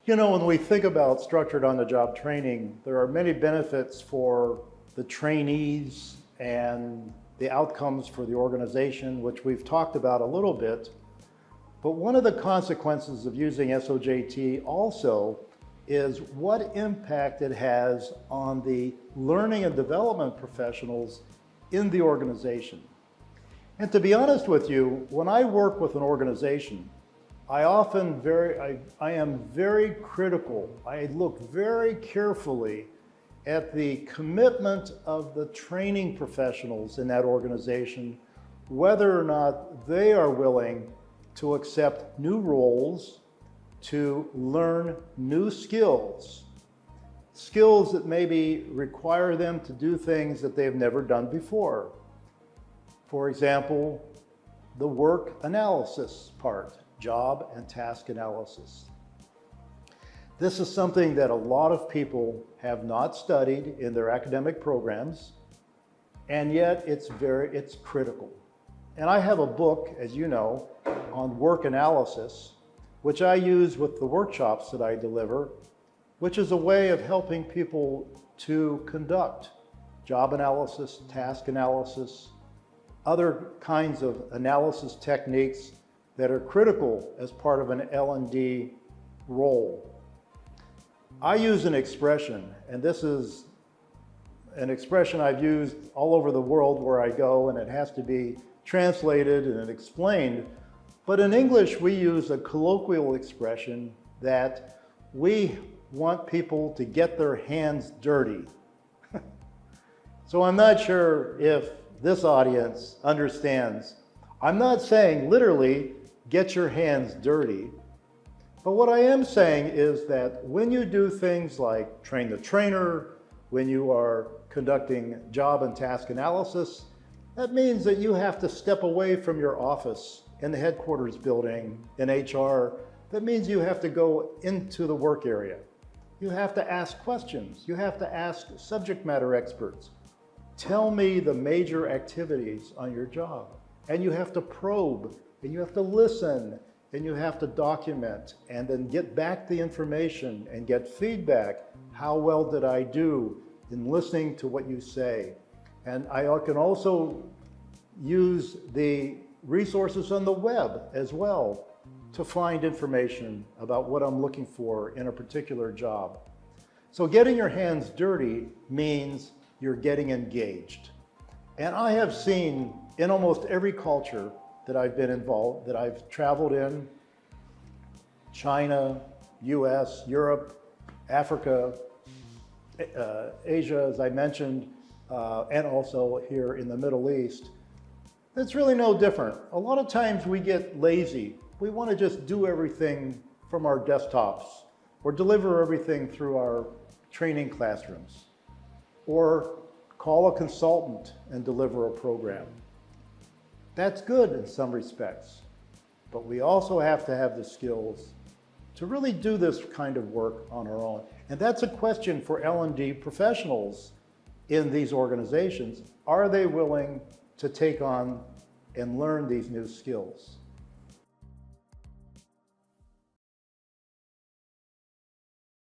You know, when we think about structured on-the-job training, there are many benefits for the trainees and the outcomes for the organization, which we've talked about a little bit. But one of the consequences of using SOJT also is what impact it has on the learning and development professionals in the organization. And to be honest with you, when I work with an organization, I am very critical. I look very carefully at the commitment of the training professionals in that organization, whether or not they are willing to accept new roles, to learn new skills that maybe require them to do things that they've never done before. For example, the work analysis part. Job and task analysis. This is something that a lot of people have not studied in their academic programs, and yet it's critical. And I have a book, as you know, on work analysis, which I use with the workshops that I deliver, which is a way of helping people to conduct job analysis, task analysis, other kinds of analysis techniques that are critical as part of an L&D role. I use an expression, and this is an expression I've used all over the world where I go, and it has to be translated and explained. But in English, we use a colloquial expression that we want people to get their hands dirty. So I'm not sure if this audience understands. I'm not saying literally, get your hands dirty. But what I am saying is that when you do things like train the trainer, when you are conducting job and task analysis, that means that you have to step away from your office in the headquarters building in HR. That means you have to go into the work area. You have to ask questions. You have to ask subject matter experts. Tell me the major activities on your job. And you have to probe. And you have to listen, and you have to document, and then get back the information and get feedback. How well did I do in listening to what you say? And I can also use the resources on the web as well to find information about what I'm looking for in a particular job. So getting your hands dirty means you're getting engaged. And I have seen in almost every culture that I've been involved, that I've traveled in, China, US, Europe, Africa, Asia, as I mentioned, and also here in the Middle East. It's really no different. A lot of times we get lazy. We want to just do everything from our desktops or deliver everything through our training classrooms or call a consultant and deliver a program. That's good in some respects, but we also have to have the skills to really do this kind of work on our own. And that's a question for L&D professionals in these organizations. Are they willing to take on and learn these new skills?